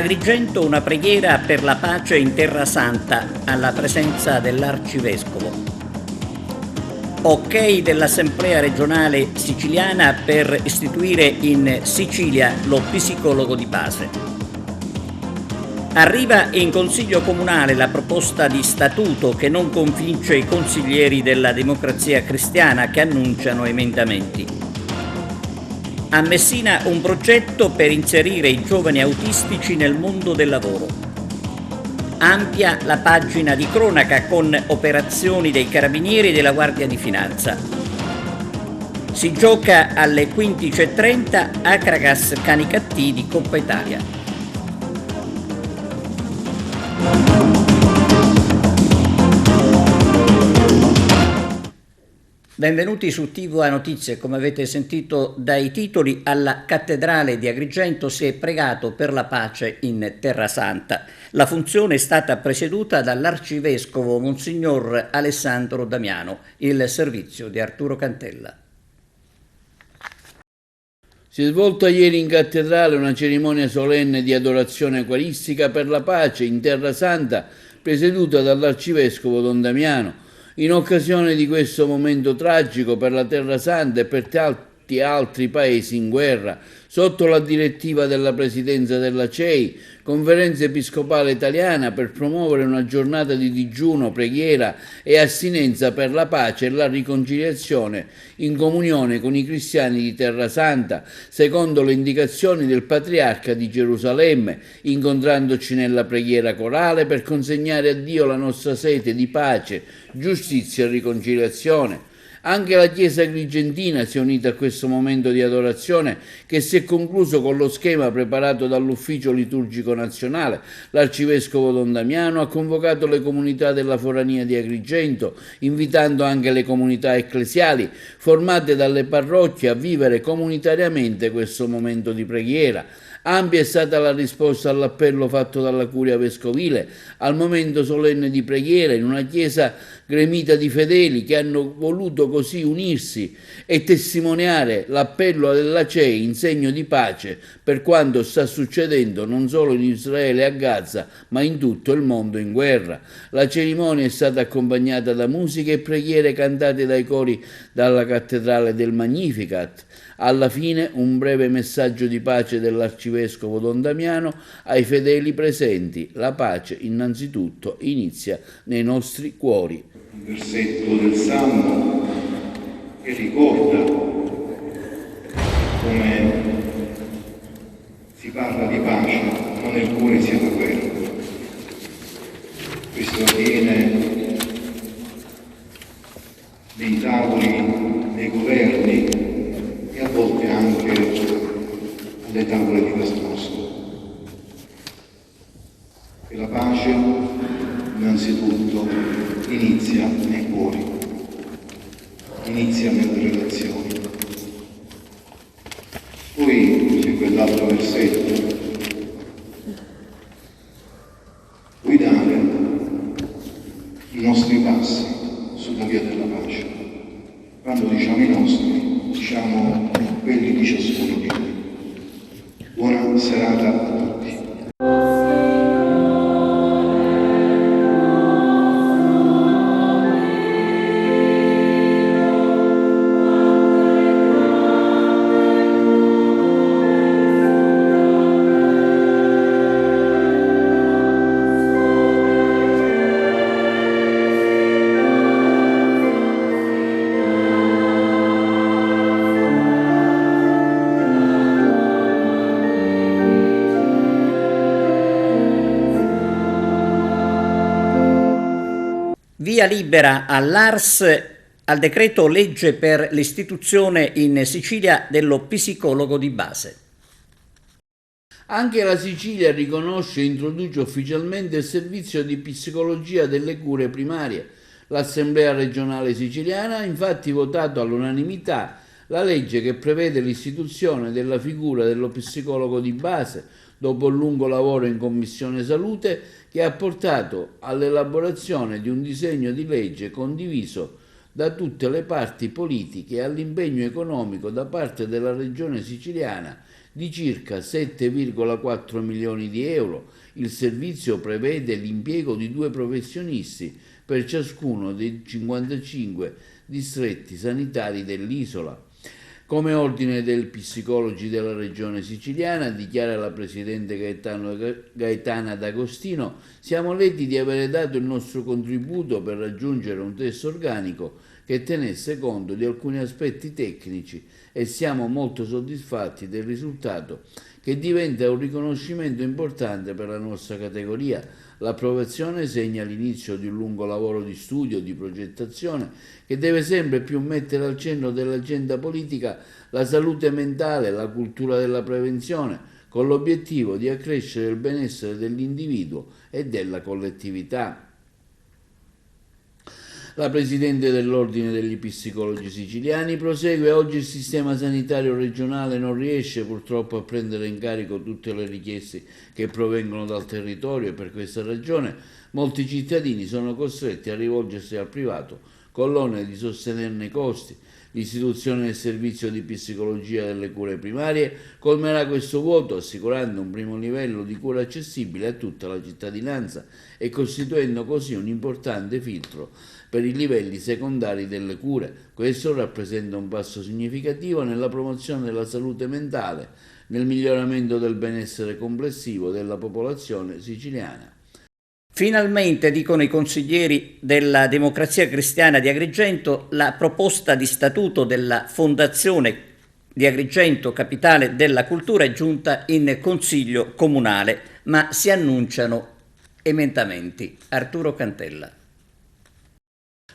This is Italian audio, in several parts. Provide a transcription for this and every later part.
Agrigento una preghiera per la pace in Terra Santa alla presenza dell'Arcivescovo. Ok dell'Assemblea regionale siciliana per istituire in Sicilia lo psicologo di base. Arriva in Consiglio Comunale la proposta di statuto che non convince i consiglieri della Democrazia Cristiana che annunciano emendamenti. A Messina un progetto per inserire i giovani autistici nel mondo del lavoro. Ampia la pagina di cronaca con operazioni dei Carabinieri e della Guardia di Finanza. Si gioca alle 15:30 Acragas Canicattì di Coppa Italia. Benvenuti su TVA Notizie. Come avete sentito dai titoli, alla Cattedrale di Agrigento si è pregato per la pace in Terra Santa. La funzione è stata presieduta dall'Arcivescovo Monsignor Alessandro Damiano. Il servizio di Arturo Cantella. Si è svolta ieri in cattedrale una cerimonia solenne di adorazione eucaristica per la pace in Terra Santa, presieduta dall'Arcivescovo Don Damiano. In occasione di questo momento tragico per la Terra Santa e per tanti altri paesi in guerra, sotto la direttiva della Presidenza della CEI, Conferenza Episcopale Italiana, per promuovere una giornata di digiuno, preghiera e astinenza per la pace e la riconciliazione in comunione con i cristiani di Terra Santa, secondo le indicazioni del Patriarca di Gerusalemme, incontrandoci nella preghiera corale per consegnare a Dio la nostra sete di pace, giustizia e riconciliazione. Anche la Chiesa agrigentina si è unita a questo momento di adorazione che si è concluso con lo schema preparato dall'Ufficio Liturgico Nazionale. L'Arcivescovo Don Damiano ha convocato le comunità della Forania di Agrigento, invitando anche le comunità ecclesiali formate dalle parrocchie a vivere comunitariamente questo momento di preghiera. Ampia è stata la risposta all'appello fatto dalla Curia Vescovile al momento solenne di preghiera in una chiesa gremita di fedeli che hanno voluto così unirsi e testimoniare l'appello della CEI in segno di pace per quanto sta succedendo non solo in Israele e a Gaza, ma in tutto il mondo in guerra. La cerimonia è stata accompagnata da musiche e preghiere cantate dai cori dalla cattedrale del Magnificat. Alla fine un breve messaggio di pace dell'Arcivescovo Don Damiano ai fedeli presenti. La pace innanzitutto inizia nei nostri cuori. Un versetto del Salmo che ricorda come si parla di pace, ma nel cuore sia la guerra. Questo avviene nei tavoli dei governi e a volte anche alle tavole di nascosto. E la pace innanzitutto inizia nei cuori, inizia nelle relazioni. Poi c'è quell'altro versetto: guidare i nostri passi sulla via della pace. Quando diciamo i nostri, diciamo quelli di ciascuno di noi. Buona serata a tutti. Via libera all'ARS al decreto legge per l'istituzione in Sicilia dello psicologo di base. Anche la Sicilia riconosce e introduce ufficialmente il servizio di psicologia delle cure primarie. L'Assemblea regionale siciliana ha infatti votato all'unanimità la legge che prevede l'istituzione della figura dello psicologo di base, dopo un lungo lavoro in Commissione Salute, che ha portato all'elaborazione di un disegno di legge condiviso da tutte le parti politiche e all'impegno economico da parte della regione siciliana di circa 7,4 milioni di euro. Il servizio prevede l'impiego di 2 professionisti per ciascuno dei 55 distretti sanitari dell'isola. Come ordine del psicologi della regione siciliana, dichiara la presidente Gaetana D'Agostino, siamo lieti di avere dato il nostro contributo per raggiungere un testo organico che tenesse conto di alcuni aspetti tecnici e siamo molto soddisfatti del risultato, che diventa un riconoscimento importante per la nostra categoria. L'approvazione segna l'inizio di un lungo lavoro di studio, di progettazione, che deve sempre più mettere al centro dell'agenda politica la salute mentale, la cultura della prevenzione, con l'obiettivo di accrescere il benessere dell'individuo e della collettività. La Presidente dell'Ordine degli Psicologi Siciliani prosegue: oggi il sistema sanitario regionale non riesce purtroppo a prendere in carico tutte le richieste che provengono dal territorio e per questa ragione molti cittadini sono costretti a rivolgersi al privato con l'onere di sostenerne i costi. L'istituzione del servizio di psicologia delle cure primarie colmerà questo vuoto, assicurando un primo livello di cura accessibile a tutta la cittadinanza e costituendo così un importante filtro per i livelli secondari delle cure. Questo rappresenta un passo significativo nella promozione della salute mentale, nel miglioramento del benessere complessivo della popolazione siciliana. Finalmente, dicono i consiglieri della Democrazia Cristiana di Agrigento, la proposta di statuto della Fondazione di Agrigento, capitale della cultura, è giunta in Consiglio Comunale, ma si annunciano emendamenti. Arturo Cantella.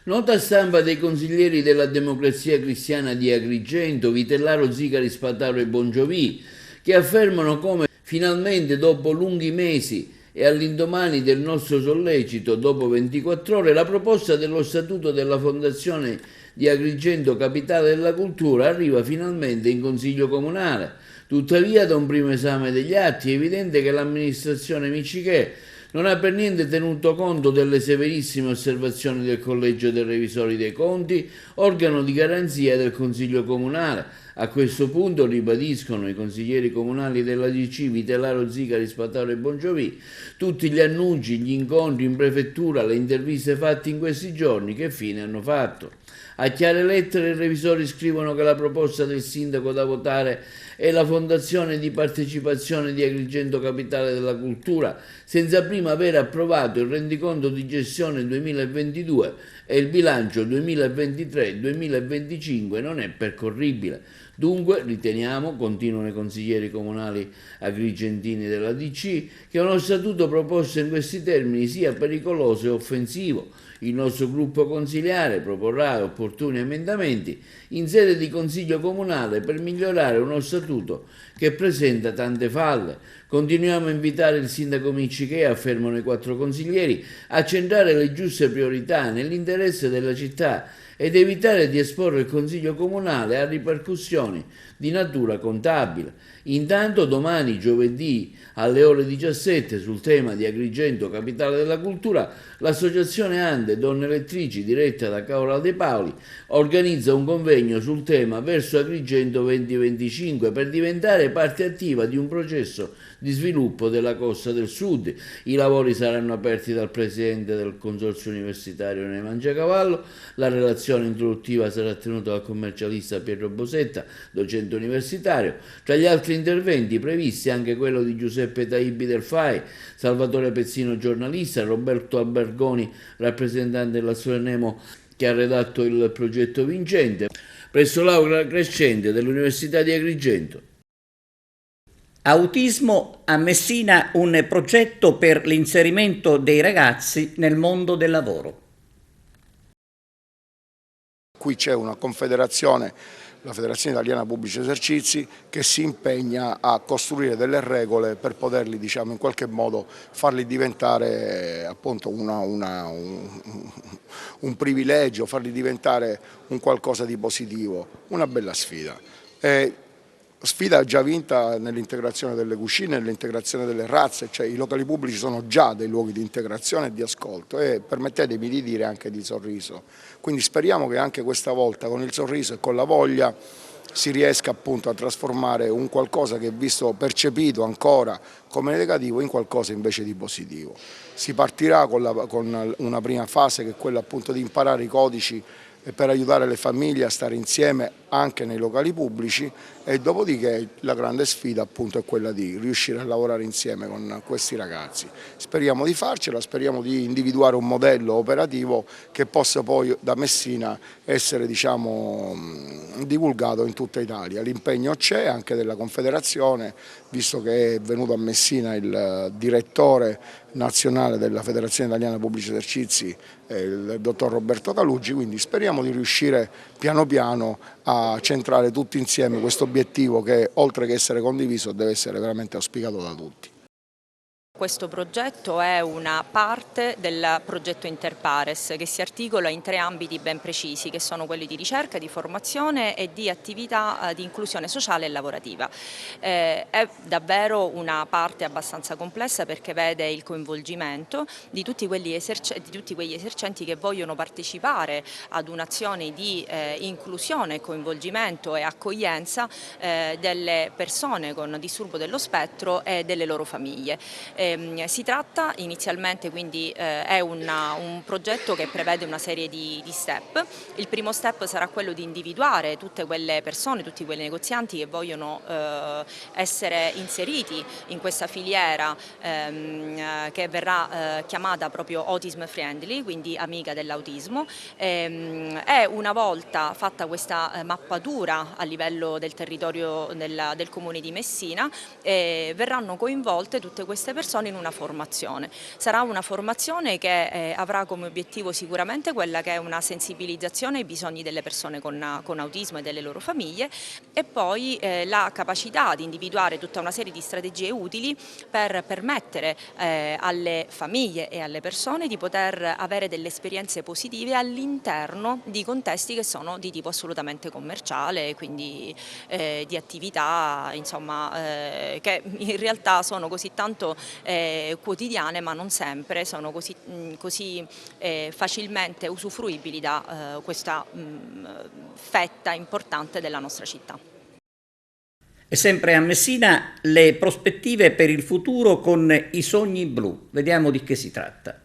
Nota stampa dei consiglieri della Democrazia Cristiana di Agrigento, Vitellaro, Zicari, Spataro e Bongiovi, che affermano come finalmente dopo lunghi mesi e all'indomani del nostro sollecito, dopo 24 ore, la proposta dello statuto della Fondazione di Agrigento, capitale della cultura, arriva finalmente in Consiglio Comunale. Tuttavia, da un primo esame degli atti, è evidente che l'amministrazione Miccichè non ha per niente tenuto conto delle severissime osservazioni del Collegio dei Revisori dei Conti, organo di garanzia del Consiglio Comunale. A questo punto, ribadiscono i consiglieri comunali della DC, Vitellaro, Zicari, Spataro e Bongiovi, tutti gli annunci, gli incontri in prefettura, le interviste fatte in questi giorni, che fine hanno fatto? A chiare lettere i revisori scrivono che la proposta del sindaco da votare è la Fondazione di Partecipazione di Agrigento, capitale della cultura, senza prima aver approvato il rendiconto di gestione 2022 e il bilancio 2023-2025 non è percorribile. Dunque riteniamo, continuano i consiglieri comunali agrigentini della DC, che uno statuto proposto in questi termini sia pericoloso e offensivo. Il nostro gruppo consiliare proporrà opportuni emendamenti in sede di Consiglio Comunale per migliorare uno statuto che presenta tante falle. Continuiamo a invitare il sindaco Miccichè, affermano i 4 consiglieri, a centrare le giuste priorità nell'interesse della città ed evitare di esporre il Consiglio Comunale a ripercussioni di natura contabile. Intanto domani, giovedì, alle ore 17, sul tema di Agrigento, capitale della cultura, l'associazione Ande Donne Elettrici, diretta da Carola De Paoli, organizza un convegno sul tema Verso Agrigento 2025 per diventare parte attiva di un processo di sviluppo della Costa del Sud. I lavori saranno aperti dal presidente del Consorzio Universitario Ne Mangiacavallo. La relazione introduttiva sarà tenuta dal commercialista Pietro Bosetta, docente universitario. Tra gli altri interventi previsti anche quello di Giuseppe Taibi del FAI, Salvatore Pezzino, giornalista, Roberto Albergoni, rappresentante della Solenemo, che ha redatto il progetto vincente, presso l'Aula Crescente dell'Università di Agrigento. Autismo, a Messina un progetto per l'inserimento dei ragazzi nel mondo del lavoro. Qui c'è una confederazione, la Federazione Italiana Pubblici Esercizi, che si impegna a costruire delle regole per poterli, in qualche modo farli diventare appunto un privilegio, farli diventare un qualcosa di positivo, una bella sfida. Sfida già vinta nell'integrazione delle cucine, nell'integrazione delle razze, cioè i locali pubblici sono già dei luoghi di integrazione e di ascolto e, permettetemi di dire, anche di sorriso. Quindi speriamo che anche questa volta con il sorriso e con la voglia si riesca appunto a trasformare un qualcosa che è visto, percepito ancora come negativo, in qualcosa invece di positivo. Si partirà con una prima fase che è quella appunto di imparare i codici per aiutare le famiglie a stare insieme anche nei locali pubblici e dopodiché la grande sfida appunto è quella di riuscire a lavorare insieme con questi ragazzi. Speriamo di farcela, speriamo di individuare un modello operativo che possa poi da Messina essere, diciamo, divulgato in tutta Italia. L'impegno c'è anche della Confederazione, visto che è venuto a Messina il direttore nazionale della Federazione Italiana Pubblici Esercizi, il dottor Roberto Calugi, quindi speriamo di riuscire piano piano a centrare tutti insieme questo obiettivo che, oltre che essere condiviso, deve essere veramente auspicato da tutti. Questo progetto è una parte del progetto Interpares che si articola in 3 ambiti ben precisi, che sono quelli di ricerca, di formazione e di attività di inclusione sociale e lavorativa. È davvero una parte abbastanza complessa perché vede il coinvolgimento di tutti quegli esercenti che vogliono partecipare ad un'azione di inclusione, coinvolgimento e accoglienza delle persone con disturbo dello spettro e delle loro famiglie. Si tratta inizialmente, quindi è un progetto che prevede una serie di step. Il primo step sarà quello di individuare tutte quelle persone, tutti quei negozianti che vogliono essere inseriti in questa filiera che verrà chiamata proprio Autism Friendly, quindi amica dell'autismo. E una volta fatta questa mappatura a livello del territorio del comune di Messina, verranno coinvolte tutte queste persone in una formazione. Sarà una formazione che avrà come obiettivo sicuramente quella che è una sensibilizzazione ai bisogni delle persone con autismo e delle loro famiglie e poi la capacità di individuare tutta una serie di strategie utili per permettere alle famiglie e alle persone di poter avere delle esperienze positive all'interno di contesti che sono di tipo assolutamente commerciale, quindi di attività, insomma, che in realtà sono così tanto quotidiane, ma non sempre sono così facilmente usufruibili da questa fetta importante della nostra città. E sempre a Messina le prospettive per il futuro con i sogni blu. Vediamo di che si tratta.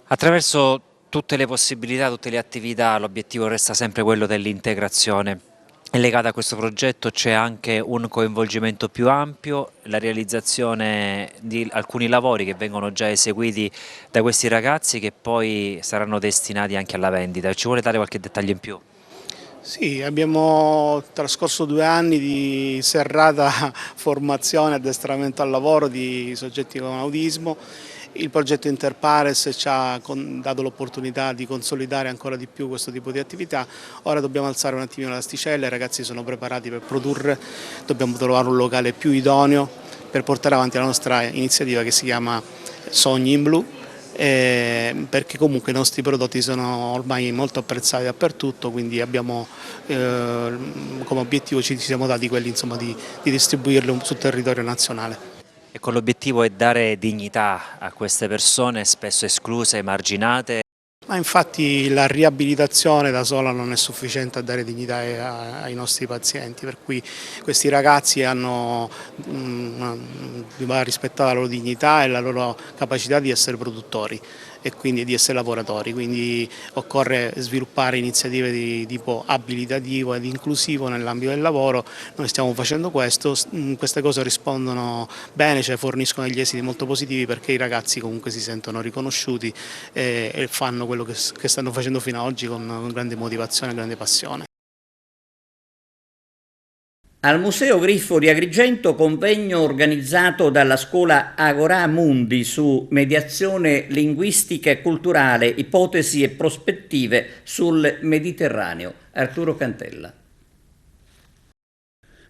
Attraverso tutte le possibilità, tutte le attività, l'obiettivo resta sempre quello dell'integrazione. Legato a questo progetto c'è anche un coinvolgimento più ampio, la realizzazione di alcuni lavori che vengono già eseguiti da questi ragazzi che poi saranno destinati anche alla vendita. Ci vuole dare qualche dettaglio in più? Sì, abbiamo trascorso 2 anni di serrata formazione e addestramento al lavoro di soggetti con autismo. Il progetto Interpares ci ha dato l'opportunità di consolidare ancora di più questo tipo di attività. Ora dobbiamo alzare un attimino l'asticella, i ragazzi sono preparati per produrre, dobbiamo trovare un locale più idoneo per portare avanti la nostra iniziativa che si chiama Sogni in Blu, perché comunque i nostri prodotti sono ormai molto apprezzati dappertutto, quindi abbiamo come obiettivo, ci siamo dati quelli, insomma, di distribuirli sul territorio nazionale. E con l'obiettivo è dare dignità a queste persone spesso escluse, emarginate. Ma infatti la riabilitazione da sola non è sufficiente a dare dignità ai nostri pazienti, per cui questi ragazzi va rispettata la loro dignità e la loro capacità di essere produttori e quindi di essere lavoratori, quindi occorre sviluppare iniziative di tipo abilitativo ed inclusivo nell'ambito del lavoro. Noi stiamo facendo questo, queste cose rispondono bene, cioè forniscono degli esiti molto positivi perché i ragazzi comunque si sentono riconosciuti e fanno quello che stanno facendo fino ad oggi con grande motivazione e grande passione. Al Museo Griffo di Agrigento convegno organizzato dalla scuola Agorà Mundi su mediazione linguistica e culturale, ipotesi e prospettive sul Mediterraneo. Arturo Cantella.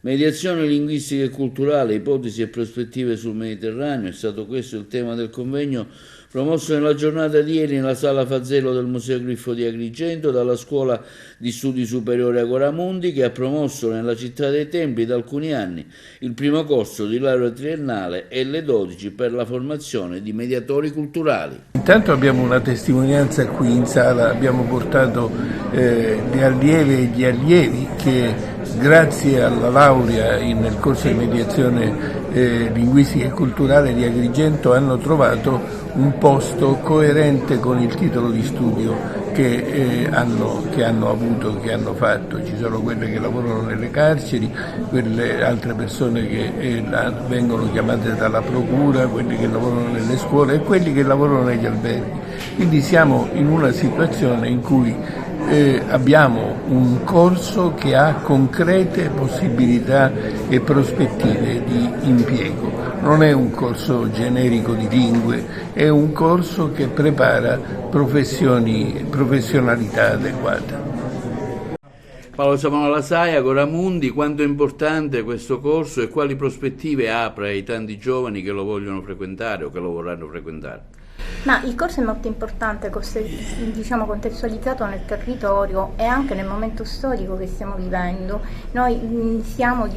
Mediazione linguistica e culturale, ipotesi e prospettive sul Mediterraneo, è stato questo il tema del convegno promosso nella giornata di ieri nella Sala Fazzello del Museo Griffo di Agrigento dalla Scuola di Studi Superiori Agora Mundi, che ha promosso nella Città dei Templi da alcuni anni il primo corso di laurea triennale L12 per la formazione di mediatori culturali. Intanto abbiamo una testimonianza qui in sala, abbiamo portato le allieve e gli allievi che grazie alla laurea nel corso di mediazione linguistica e culturale di Agrigento hanno trovato un posto coerente con il titolo di studio che hanno avuto, che hanno fatto. Ci sono quelle che lavorano nelle carceri, quelle altre persone che vengono chiamate dalla procura, quelli che lavorano nelle scuole e quelli che lavorano negli alberghi. Quindi siamo in una situazione in cui abbiamo un corso che ha concrete possibilità e prospettive di impiego. Non è un corso generico di lingue, è un corso che prepara professionalità adeguate. Paolo Savona La Saia, Agora Mundi, quanto è importante questo corso e quali prospettive apre ai tanti giovani che lo vogliono frequentare o che lo vorranno frequentare? Ma il corso è molto importante, contestualizzato nel territorio e anche nel momento storico che stiamo vivendo. Noi siamo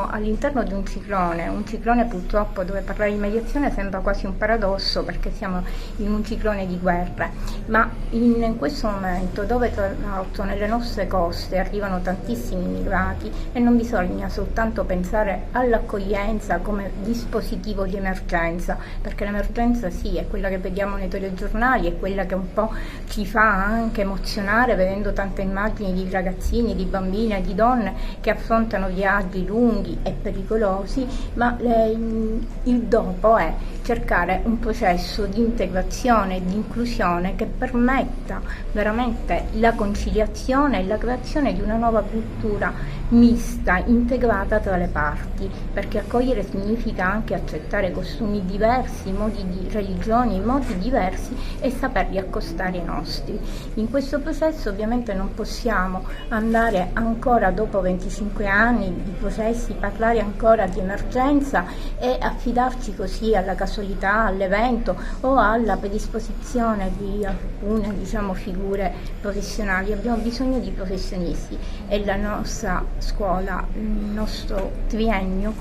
all'interno di un ciclone purtroppo dove parlare di mediazione sembra quasi un paradosso perché siamo in un ciclone di guerre, ma in questo momento dove tra l'altro nelle nostre coste arrivano tantissimi immigrati e non bisogna soltanto pensare all'accoglienza come dispositivo di emergenza, perché l'emergenza sì è quella che vediamo nei telegiornali, è quella che un po' ci fa anche emozionare vedendo tante immagini di ragazzini, di bambine e di donne che affrontano viaggi lunghi e pericolosi, ma il dopo è cercare un processo di integrazione e di inclusione che permetta veramente la conciliazione e la creazione di una nuova cultura mista, integrata tra le parti, perché accogliere significa anche accettare costumi diversi, modi di religioni, modi diversi e saperli accostare ai nostri. In questo processo ovviamente non possiamo andare ancora dopo 25 anni di processi, parlare ancora di emergenza e affidarci così alla casualità, all'evento o alla predisposizione di alcune figure professionali. Abbiamo bisogno di professionisti e la nostra scuola, il nostro triennio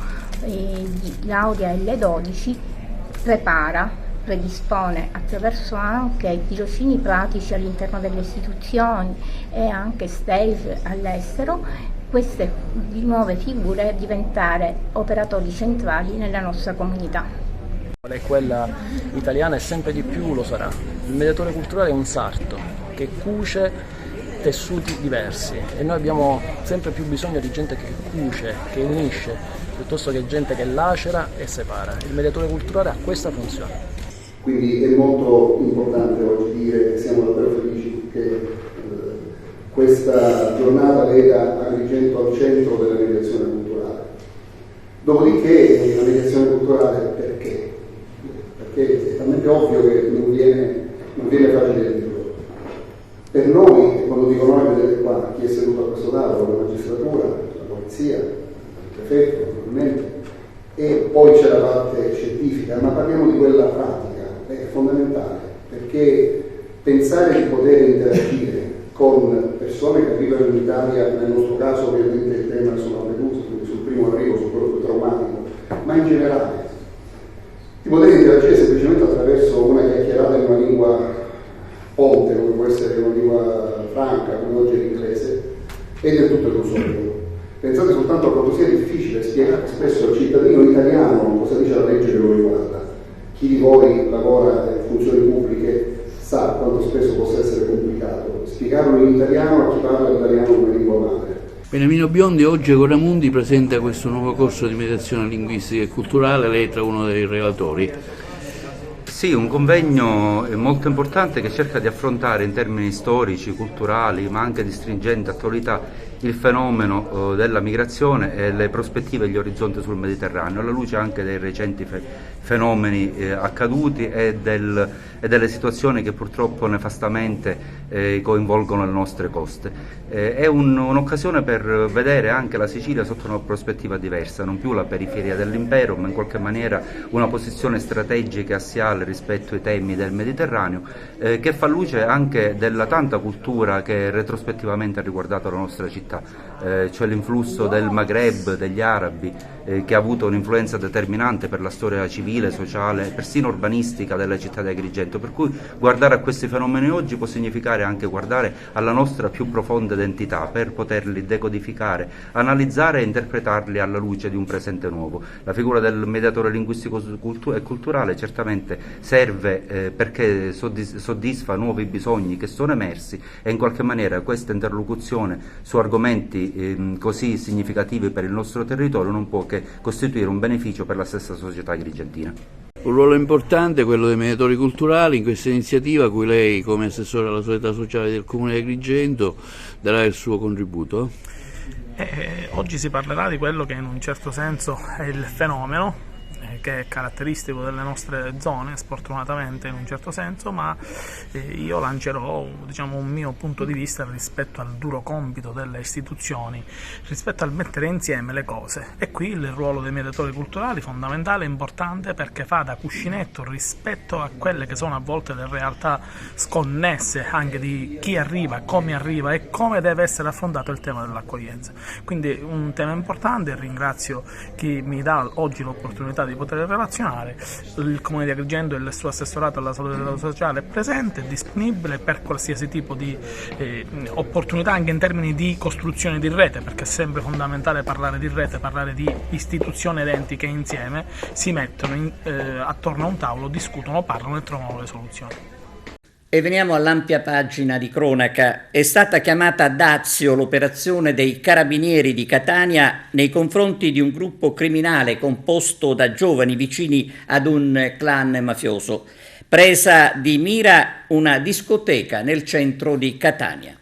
di laurea L12 predispone attraverso anche tirocini pratici all'interno delle istituzioni e anche stage all'estero queste nuove figure a diventare operatori centrali nella nostra comunità. Quella italiana e sempre di più lo sarà. Il mediatore culturale è un sarto che cuce tessuti diversi e noi abbiamo sempre più bisogno di gente che cuce, che unisce, piuttosto che gente che lacera e separa. Il mediatore culturale ha questa funzione. Quindi è molto importante oggi dire che siamo davvero felici che questa giornata lega Agrigento al centro della mediazione culturale. Dopodiché la mediazione culturale perché? Perché è talmente ovvio che non viene facile dirlo. Per noi, quando dico noi, vedete qua chi è seduto a questo tavolo, la magistratura, la polizia, il prefetto, naturalmente, e poi c'è la parte scientifica, ma parliamo di quella pratica, è fondamentale, perché pensare di poter interagire con persone che arrivano in Italia, nel nostro caso ovviamente il tema è su Lampedusa, quindi sul primo arrivo, su quello più traumatico, ma in generale, di poter interagire semplicemente attraverso una chiacchierata in una lingua ponte, come può essere una lingua franca, come oggi è l'inglese, è del tutto illusorio. Pensate soltanto a quanto sia difficile spiegare spesso al cittadino italiano cosa dice la legge che lo riguarda. Chi di voi lavora in funzioni pubbliche sa quanto spesso possa essere complicato spiegarlo in italiano a chi parla l'italiano come lingua madre. Beniamino Biondi, oggi Agora Mundi presenta questo nuovo corso di mediazione linguistica e culturale, lei tra uno dei relatori. Sì, un convegno molto importante che cerca di affrontare in termini storici, culturali, ma anche di stringente attualità il fenomeno della migrazione e le prospettive e gli orizzonti sul Mediterraneo, alla luce anche dei recenti fenomeni accaduti e delle situazioni che purtroppo nefastamente coinvolgono le nostre coste. È un'occasione per vedere anche la Sicilia sotto una prospettiva diversa, non più la periferia dell'impero, ma in qualche maniera una posizione strategica e assiale rispetto ai temi del Mediterraneo, che fa luce anche della tanta cultura che retrospettivamente ha riguardato la nostra città, cioè l'influsso del Maghreb, degli arabi, che ha avuto un'influenza determinante per la storia civile, sociale, persino urbanistica della città di Agrigento, per cui guardare a questi fenomeni oggi può significare anche guardare alla nostra più profonda identità per poterli decodificare, analizzare e interpretarli alla luce di un presente nuovo. La figura del mediatore linguistico e culturale certamente serve perché soddisfa nuovi bisogni che sono emersi, e in qualche maniera questa interlocuzione su argomenti così significativi per il nostro territorio non può che costituire un beneficio per la stessa società agrigentina. Un ruolo importante quello dei mediatori culturali in questa iniziativa, a cui lei, come assessore alla solidarietà sociale del Comune di Agrigento, darà il suo contributo. Oggi si parlerà di quello che in un certo senso è il fenomeno che è caratteristico delle nostre zone, sfortunatamente in un certo senso, ma io lancerò un mio punto di vista rispetto al duro compito delle istituzioni, rispetto al mettere insieme le cose. E qui il ruolo dei mediatori culturali è fondamentale e importante, perché fa da cuscinetto rispetto a quelle che sono a volte le realtà sconnesse anche di chi arriva e come deve essere affrontato il tema dell'accoglienza. Quindi un tema importante, ringrazio chi mi dà oggi l'opportunità di poter relazionare. Il Comune di Agrigento e il suo assessorato alla solidarietà sociale è presente, è disponibile per qualsiasi tipo di opportunità, anche in termini di costruzione di rete, perché è sempre fondamentale parlare di rete, parlare di istituzioni ed enti che insieme si mettono attorno a un tavolo, discutono, parlano e trovano le soluzioni. E veniamo all'ampia pagina di cronaca. È stata chiamata a dazio l'operazione dei Carabinieri di Catania nei confronti di un gruppo criminale composto da giovani vicini ad un clan mafioso. Presa di mira una discoteca nel centro di Catania.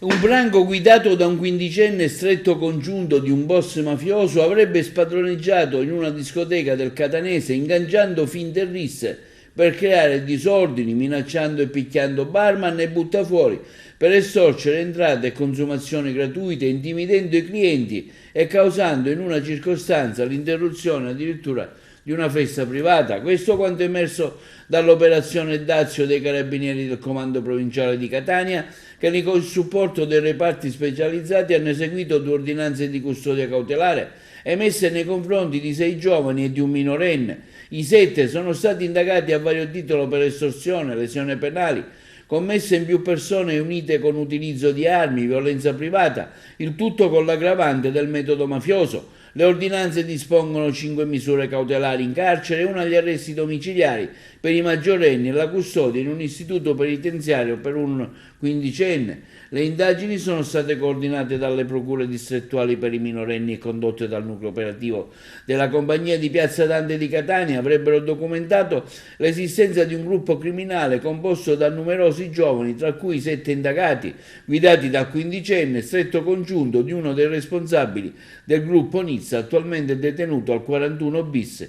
Un branco guidato da un quindicenne stretto congiunto di un boss mafioso avrebbe spadroneggiato in una discoteca del catanese ingaggiando finte risse per creare disordini, minacciando e picchiando barman e buttafuori, per estorcere entrate e consumazioni gratuite, intimidendo i clienti e causando in una circostanza l'interruzione addirittura di una festa privata. Questo quanto emerso dall'operazione Dazio dei Carabinieri del Comando Provinciale di Catania, che con il supporto dei reparti specializzati hanno eseguito 2 ordinanze di custodia cautelare emesse nei confronti di 6 giovani e di un minorenne. I 7 sono stati indagati a vario titolo per estorsione, lesioni penali, commesse in più persone unite con utilizzo di armi, violenza privata, il tutto con l'aggravante del metodo mafioso. Le ordinanze dispongono 5 misure cautelari in carcere e 1 agli arresti domiciliari per i maggiorenni e la custodia in un istituto penitenziario per un quindicenne. Le indagini sono state coordinate dalle procure distrettuali per i minorenni e condotte dal nucleo operativo della compagnia di Piazza Dante di Catania. Avrebbero documentato l'esistenza di un gruppo criminale composto da numerosi giovani, tra cui 7 indagati, guidati dal quindicenne stretto congiunto di uno dei responsabili del gruppo Nizza, attualmente detenuto al 41 bis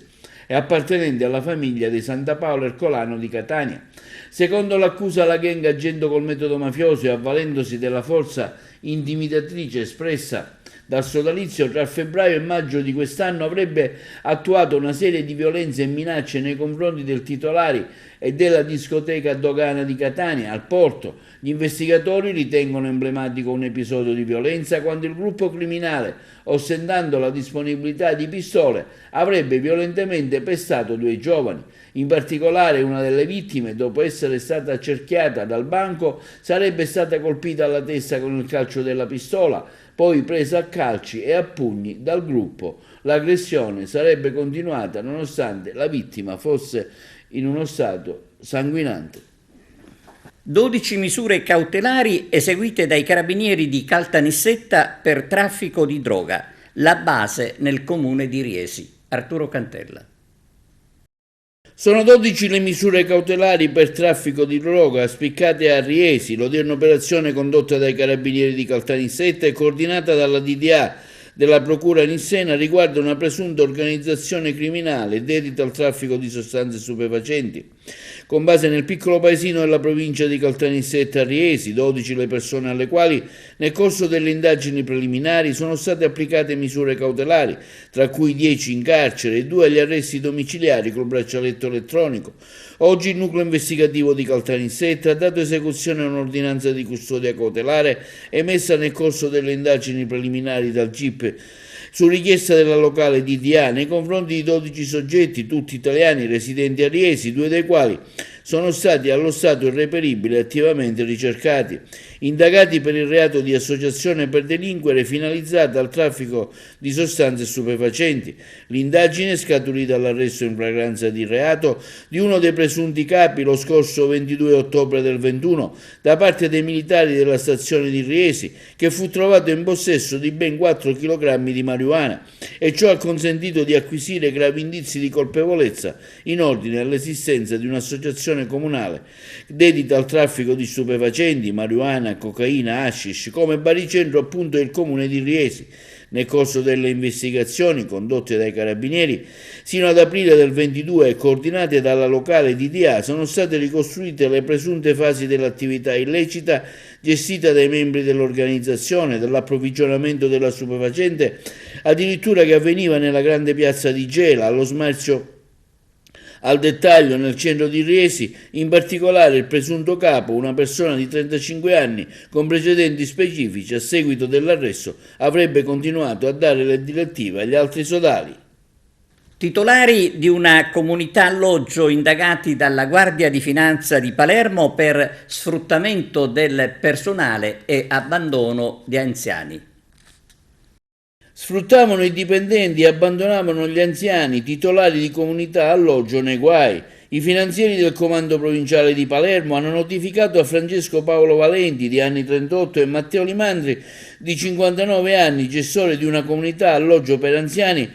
e appartenente alla famiglia di Santa Paola Ercolano di Catania. Secondo l'accusa, la gang, agendo col metodo mafioso e avvalendosi della forza intimidatrice espressa dal sodalizio, tra febbraio e maggio di quest'anno avrebbe attuato una serie di violenze e minacce nei confronti del titolari e della discoteca Dogana di Catania al porto. Gli investigatori ritengono emblematico un episodio di violenza quando il gruppo criminale, ostentando la disponibilità di pistole, avrebbe violentemente pestato 2 giovani. In particolare una delle vittime, dopo essere stata accerchiata dal banco, sarebbe stata colpita alla testa con il calcio della pistola, poi presa a calci e a pugni dal gruppo. L'aggressione sarebbe continuata nonostante la vittima fosse in uno stato sanguinante. 12 misure cautelari eseguite dai carabinieri di Caltanissetta per traffico di droga, la base nel comune di Riesi. Arturo Cantella. Sono 12 le misure cautelari per traffico di droga spiccate a Riesi. L'odierna operazione condotta dai carabinieri di Caltanissetta e coordinata dalla DDA della Procura Nissena riguarda una presunta organizzazione criminale dedita al traffico di sostanze stupefacenti. Con base nel piccolo paesino della provincia di Caltanissetta a Riesi, 12 le persone alle quali nel corso delle indagini preliminari sono state applicate misure cautelari, tra cui 10 in carcere e 2 agli arresti domiciliari col braccialetto elettronico. Oggi il nucleo investigativo di Caltanissetta ha dato esecuzione a un'ordinanza di custodia cautelare emessa nel corso delle indagini preliminari dal GIP su richiesta della locale DDA nei confronti di 12 soggetti, tutti italiani residenti a Riesi, 2 dei quali sono stati allo stato irreperibile attivamente ricercati, indagati per il reato di associazione per delinquere finalizzata al traffico di sostanze stupefacenti. L'indagine scaturì dall'arresto in flagranza di reato di uno dei presunti capi lo scorso 22 ottobre del 21 da parte dei militari della stazione di Riesi, che fu trovato in possesso di ben 4 kg di marijuana, e ciò ha consentito di acquisire gravi indizi di colpevolezza in ordine all'esistenza di un'associazione comunale dedita al traffico di stupefacenti, marijuana, cocaina, hashish, come baricentro appunto il comune di Riesi. Nel corso delle investigazioni condotte dai carabinieri, sino ad aprile del 22 e coordinate dalla locale DDA, sono state ricostruite le presunte fasi dell'attività illecita gestita dai membri dell'organizzazione, dall'approvvigionamento della stupefacente, addirittura che avveniva nella grande piazza di Gela, allo smarcio al dettaglio nel centro di Riesi. In particolare il presunto capo, una persona di 35 anni con precedenti specifici, a seguito dell'arresto avrebbe continuato a dare le direttive agli altri sodali. Titolari di una comunità alloggio indagati dalla Guardia di Finanza di Palermo per sfruttamento del personale e abbandono di anziani. Sfruttavano i dipendenti e abbandonavano gli anziani, titolari di comunità alloggio nei guai. I finanzieri del comando provinciale di Palermo hanno notificato a Francesco Paolo Valenti, di anni 38, e Matteo Limandri, di 59 anni, gestore di una comunità alloggio per anziani,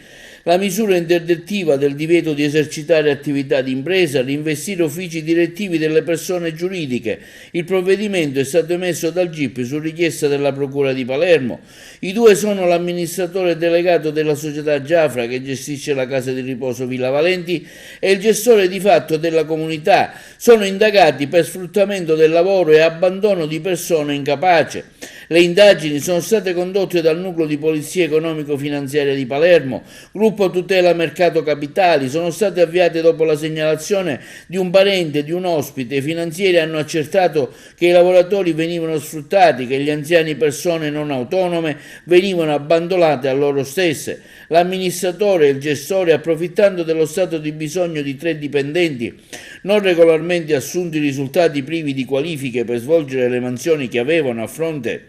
la misura interdittiva del divieto di esercitare attività di impresa, reinvestire uffici direttivi delle persone giuridiche. Il provvedimento è stato emesso dal GIP su richiesta della Procura di Palermo. I due sono l'amministratore delegato della società Giafra, che gestisce la casa di riposo Villa Valenti, e il gestore di fatto della comunità. Sono indagati per sfruttamento del lavoro e abbandono di persone incapaci. Le indagini sono state condotte dal Nucleo di Polizia Economico-Finanziaria di Palermo, Gruppo Tutela Mercato Capitali, sono state avviate dopo la segnalazione di un parente di un ospite. I finanzieri hanno accertato che i lavoratori venivano sfruttati, che gli anziani, persone non autonome, venivano abbandonate a loro stesse. L'amministratore e il gestore, approfittando dello stato di bisogno di 3 dipendenti non regolarmente assunti, risultati privi di qualifiche per svolgere le mansioni che avevano, a fronte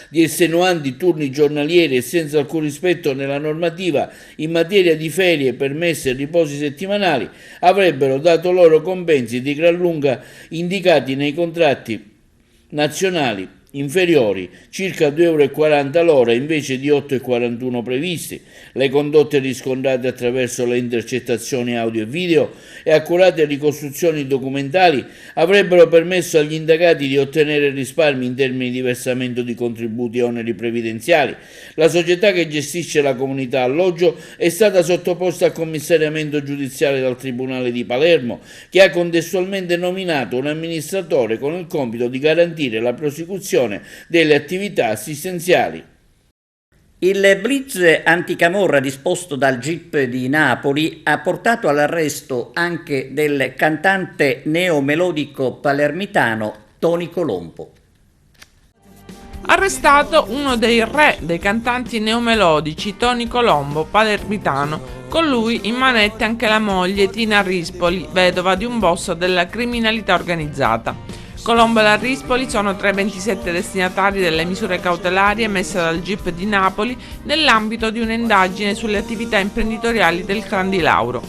di estenuanti turni giornalieri e senza alcun rispetto nella normativa in materia di ferie, permessi e riposi settimanali, avrebbero dato loro compensi di gran lunga indicati nei contratti nazionali inferiori, circa 2,40 € l'ora invece di 8,41 previsti. Le condotte riscontrate attraverso le intercettazioni audio e video e accurate ricostruzioni documentali avrebbero permesso agli indagati di ottenere risparmi in termini di versamento di contributi e oneri previdenziali. La società che gestisce la comunità alloggio è stata sottoposta a commissariamento giudiziale dal Tribunale di Palermo, che ha contestualmente nominato un amministratore con il compito di garantire la prosecuzione delle attività assistenziali. Il blitz anticamorra disposto dal GIP di Napoli ha portato all'arresto anche del cantante neomelodico palermitano Tony Colombo. Arrestato uno dei re dei cantanti neomelodici, Tony Colombo, palermitano. Con lui in manette anche la moglie Tina Rispoli, vedova di un boss della criminalità organizzata. Colombo e la Rispoli sono tra i 27 destinatari delle misure cautelari emesse dal GIP di Napoli nell'ambito di un'indagine sulle attività imprenditoriali del clan di Lauro.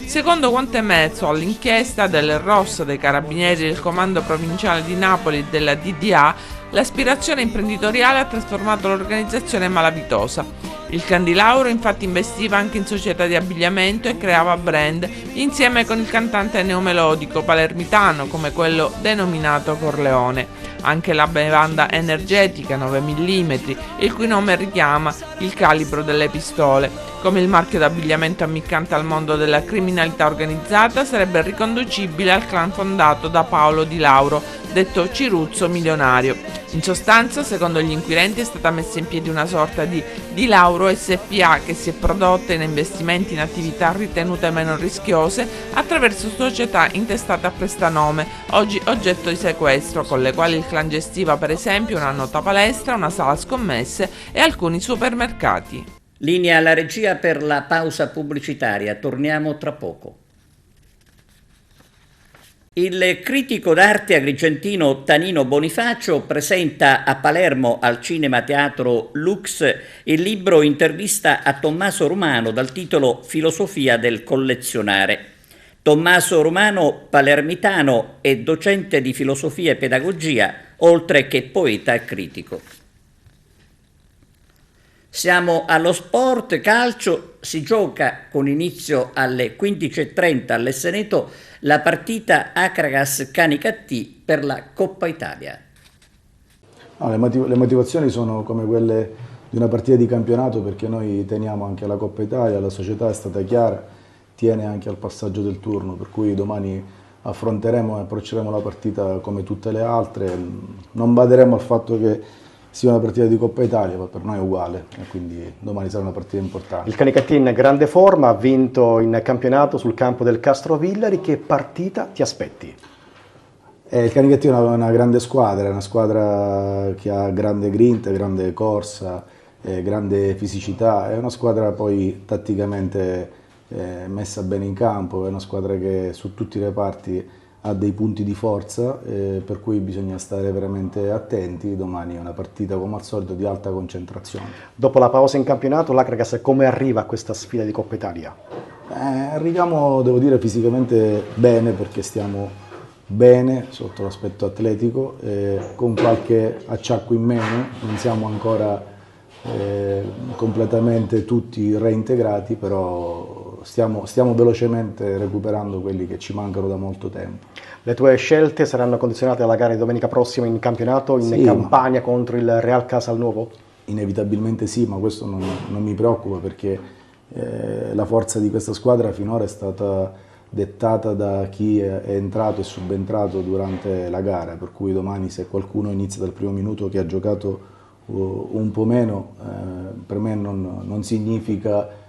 Secondo quanto emerso all'inchiesta del ROS dei Carabinieri del Comando Provinciale di Napoli e della DDA, l'aspirazione imprenditoriale ha trasformato l'organizzazione malavitosa. Il candilauro infatti investiva anche in società di abbigliamento e creava brand insieme con il cantante neomelodico palermitano come quello denominato Corleone. Anche la bevanda energetica 9 mm, il cui nome richiama il calibro delle pistole, come il marchio d'abbigliamento ammiccante al mondo della criminalità organizzata, sarebbe riconducibile al clan fondato da Paolo Di Lauro, detto Ciruzzo Milionario. In sostanza, secondo gli inquirenti, è stata messa in piedi una sorta di Di Lauro SPA che si è prodotta in investimenti in attività ritenute meno rischiose attraverso società intestate a prestanome, oggi oggetto di sequestro, con le quali il clan gestiva per esempio una nota palestra, una sala scommesse e alcuni supermercati. Linea alla regia per la pausa pubblicitaria, torniamo tra poco. Il critico d'arte agrigentino Tanino Bonifacio presenta a Palermo al Cinema Teatro Lux il libro intervista a Tommaso Romano dal titolo Filosofia del collezionare. Tommaso Romano, palermitano e docente di filosofia e pedagogia, oltre che poeta e critico. Siamo allo sport calcio, si gioca con inizio alle 15:30 all'Esseneto la partita Acragas-Canicattì per la Coppa Italia. No, le motivazioni sono come quelle di una partita di campionato, perché noi teniamo anche la Coppa Italia, la società è stata chiara, tiene anche al passaggio del turno, per cui domani affronteremo e approcceremo la partita come tutte le altre, non baderemo al fatto che sia una partita di Coppa Italia, ma per noi è uguale, e quindi domani sarà una partita importante. Il Canicattì in grande forma, ha vinto in campionato sul campo del Castrovillari. Che partita ti aspetti? Il Canicattì è una grande squadra, è una squadra che ha grande grinta, grande corsa, grande fisicità, è una squadra poi tatticamente messa bene in campo, è una squadra che su tutti i reparti ha dei punti di forza, per cui bisogna stare veramente attenti. Domani è una partita come al solito di alta concentrazione. Dopo la pausa in campionato, l'Acragas come arriva a questa sfida di Coppa Italia? Arriviamo, devo dire, fisicamente bene, perché stiamo bene sotto l'aspetto atletico, con qualche acciacco in meno, non siamo ancora completamente tutti reintegrati, però stiamo velocemente recuperando quelli che ci mancano da molto tempo. Le tue scelte saranno condizionate alla gara di domenica prossima in campionato, in Campania contro il Real Casalnuovo? Inevitabilmente sì, ma questo non mi preoccupa, perché la forza di questa squadra finora è stata dettata da chi è entrato e subentrato durante la gara, per cui domani se qualcuno inizia dal primo minuto che ha giocato un po' meno, per me non significa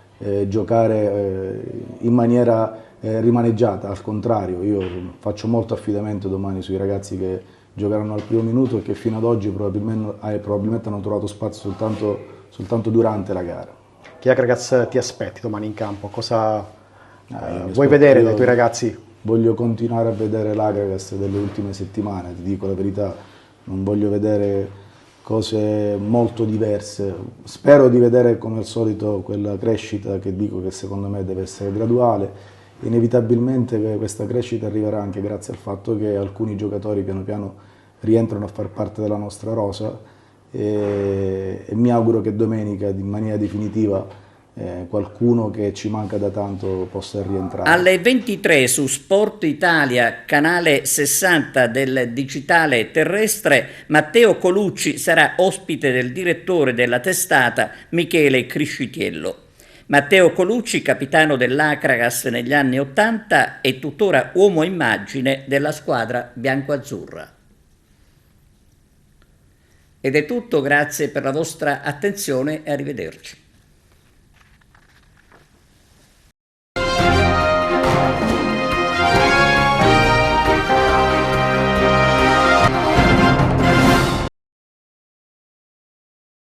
giocare in maniera rimaneggiata, al contrario, io faccio molto affidamento domani sui ragazzi che giocheranno al primo minuto e che fino ad oggi probabilmente hanno trovato spazio soltanto durante la gara. Che Acragas ti aspetti domani in campo? Cosa vuoi vedere dai tuoi ragazzi? Voglio continuare a vedere l'Acragas delle ultime settimane, ti dico la verità, non voglio vedere cose molto diverse. Spero di vedere come al solito quella crescita che dico che secondo me deve essere graduale. Inevitabilmente questa crescita arriverà anche grazie al fatto che alcuni giocatori piano piano rientrano a far parte della nostra rosa, e mi auguro che domenica in maniera definitiva qualcuno che ci manca da tanto possa rientrare. Alle 23 su Sport Italia, canale 60 del digitale terrestre, Matteo Colucci sarà ospite del direttore della testata Michele Criscitiello. Matteo Colucci, capitano dell'Acragas negli anni '80 e tuttora uomo immagine della squadra biancoazzurra. Ed è tutto, grazie per la vostra attenzione e arrivederci.